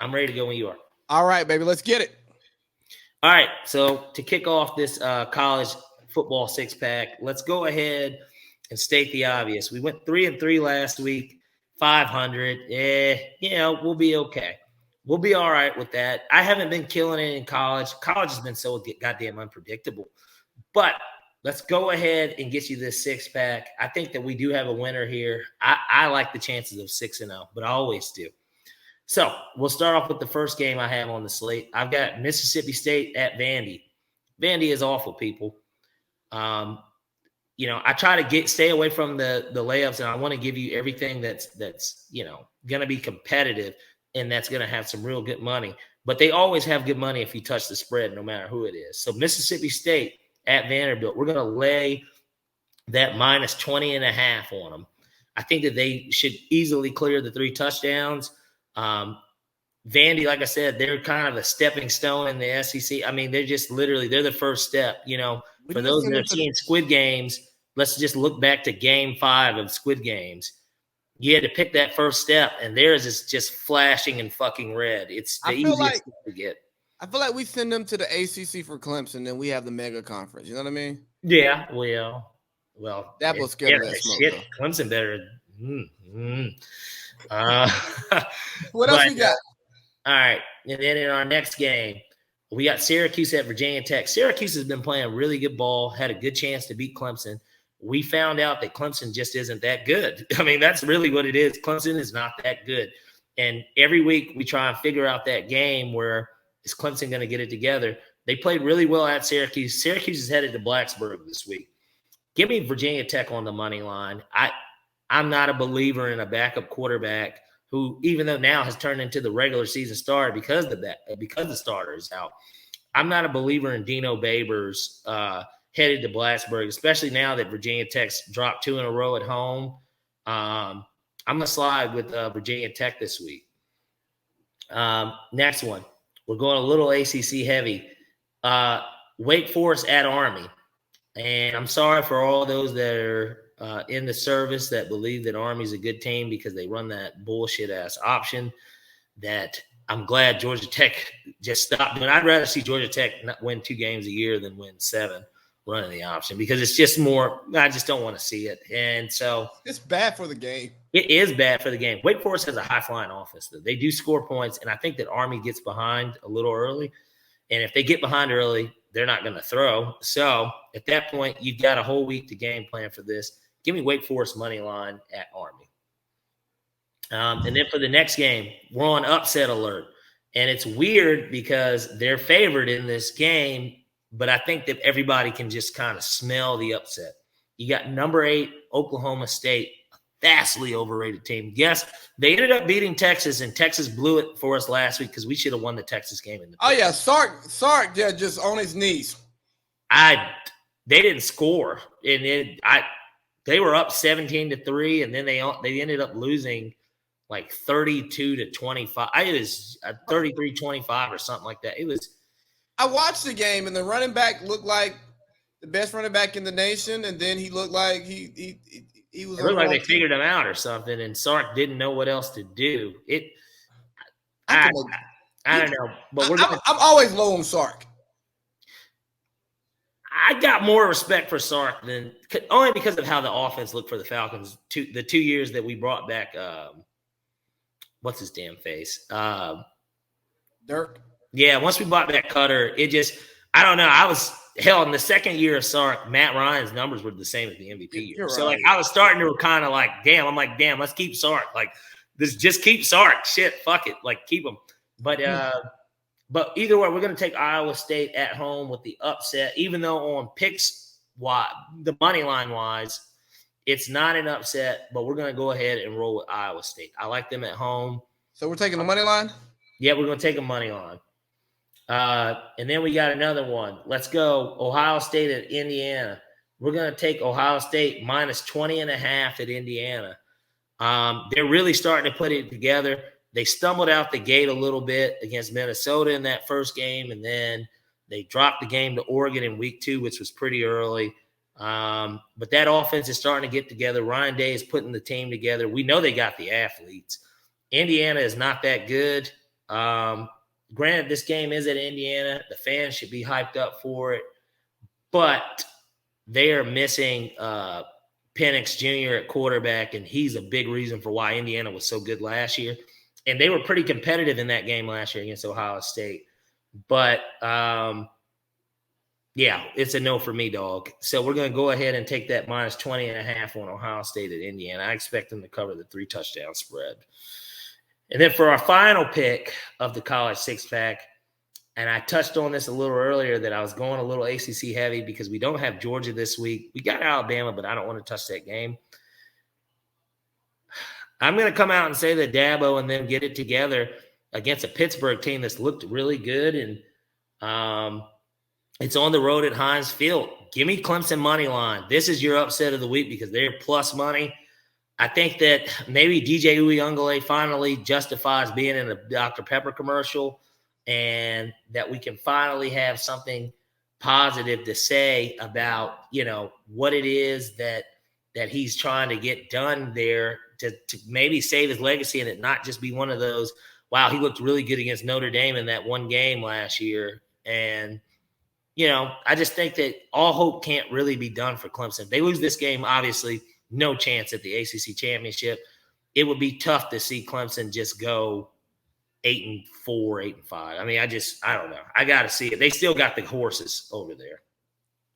I'm ready to go when you are. All right, baby. Let's get it. All right. So to kick off this college football six-pack, let's go ahead and state the obvious. We went 3-3 last week, 500. We'll be okay. We'll be all right with that. I haven't been killing it in college. College has been so goddamn unpredictable. But let's go ahead and get you this six-pack. I think that we do have a winner here. I like the chances of 6-0, but I always do. So we'll start off with the first game I have on the slate. I've got Mississippi State at Vandy. Vandy is awful, people. I try to stay away from the layups, and I want to give you everything that's going to be competitive and that's going to have some real good money. But they always have good money if you touch the spread, no matter who it is. So Mississippi State at Vanderbilt, we're going to lay that minus 20.5 on them. I think that they should easily clear the 3 touchdowns. Vandy, like I said, they're kind of a stepping stone in the SEC. I mean, they're the first step. For those that have seen Squid Games, let's just look back to Game 5 of Squid Games. You had to pick that first step, and theirs is just flashing and fucking red. It's the easiest step to get. I feel like we send them to the ACC for Clemson, and we have the mega conference. You know what I mean? Yeah, well, that was scared of that smoke. Shit, Clemson better. What else we got? All right, and then in our next game, we got Syracuse at Virginia Tech. Syracuse has been playing really good ball, had a good chance to beat Clemson. We found out that Clemson just isn't that good. I mean, that's really what it is. Clemson is not that good. And every week we try and figure out that game where is Clemson going to get it together. They played really well at Syracuse. Syracuse is headed to Blacksburg this week. Give me Virginia Tech on the money line. I'm not a believer in a backup quarterback who, even though now has turned into the regular season starter because the starter is out. I'm not a believer in Dino Babers headed to Blacksburg, especially now that Virginia Tech's dropped 2 in a row at home. I'm going to slide with Virginia Tech this week. Next one. We're going a little ACC heavy. Wake Forest at Army. And I'm sorry for all those that are in the service that believe that Army's a good team because they run that bullshit-ass option that I'm glad Georgia Tech just stopped doing. I'd rather see Georgia Tech not win 2 games a year than win 7 running the option because it's just more – I just don't want to see it. And so – it's bad for the game. It is bad for the game. Wake Forest has a high-flying offense. They do score points, and I think that Army gets behind a little early. And if they get behind early, they're not going to throw. So at that point, you've got a whole week to game plan for this. Give me Wake Forest money line at Army. And then for the next game, we're on upset alert. And it's weird because they're favored in this game, but I think that everybody can just kind of smell the upset. You got number 8, Oklahoma State, a vastly overrated team. Yes, they ended up beating Texas, and Texas blew it for us last week because we should have won the Texas game. Sark, just on his knees. They didn't score, and they were up 17-3, and then they ended up losing like 32-25. It was 33-25 or something like that. It was. I watched the game, and the running back looked like the best running back in the nation, and then he looked like he was. It looked like they figured him out or something, and Sark didn't know what else to do. I don't know, but I'm always low on Sark. I got more respect for Sark than only because of how the offense looked for the Falcons. The 2 years that we brought back, what's his damn face, Dirk. Yeah, once we bought back Cutter, I don't know. In the second year of Sark, Matt Ryan's numbers were the same as the MVP year. You're so right. I was starting to kind of damn, let's keep Sark. Just keep Sark. Shit, fuck it. Keep him. But either way, we're going to take Iowa State at home with the upset, even though on picks, the money line wise, it's not an upset, but we're going to go ahead and roll with Iowa State. I like them at home. So we're taking the money line? Yeah, we're going to take a money line. And then we got another one. Let's go Ohio State at Indiana. We're going to take Ohio State minus 20.5 at Indiana. They're really starting to put it together. They stumbled out the gate a little bit against Minnesota in that first game, and then they dropped the game to Oregon in week 2, which was pretty early. But that offense is starting to get together. Ryan Day is putting the team together. We know they got the athletes. Indiana is not that good. Granted, this game is at Indiana. The fans should be hyped up for it, but they are missing Penix Jr. at quarterback, and he's a big reason for why Indiana was so good last year. And they were pretty competitive in that game last year against Ohio State. But, yeah, it's a no for me, dog. So we're going to go ahead and take that minus 20.5 on Ohio State at Indiana. I expect them to cover the 3-touchdown spread. And then for our final pick of the college six-pack, and I touched on this a little earlier that I was going a little ACC heavy because we don't have Georgia this week. We got Alabama, but I don't want to touch that game. I'm going to come out and say that Dabo and them get it together against a Pittsburgh team that's looked really good. And it's on the road at Heinz Field. Give me Clemson money line. This is your upset of the week because they're plus money. I think that maybe DJ Uiagalelei finally justifies being in a Dr. Pepper commercial, and that we can finally have something positive to say about, what it is that he's trying to get done there to maybe save his legacy and it not just be one of those, wow, he looked really good against Notre Dame in that one game last year. And, I just think that all hope can't really be done for Clemson. If they lose this game, obviously no chance at the ACC championship. It would be tough to see Clemson just go 8-4, 8-5. I mean, I don't know. I got to see it. They still got the horses over there.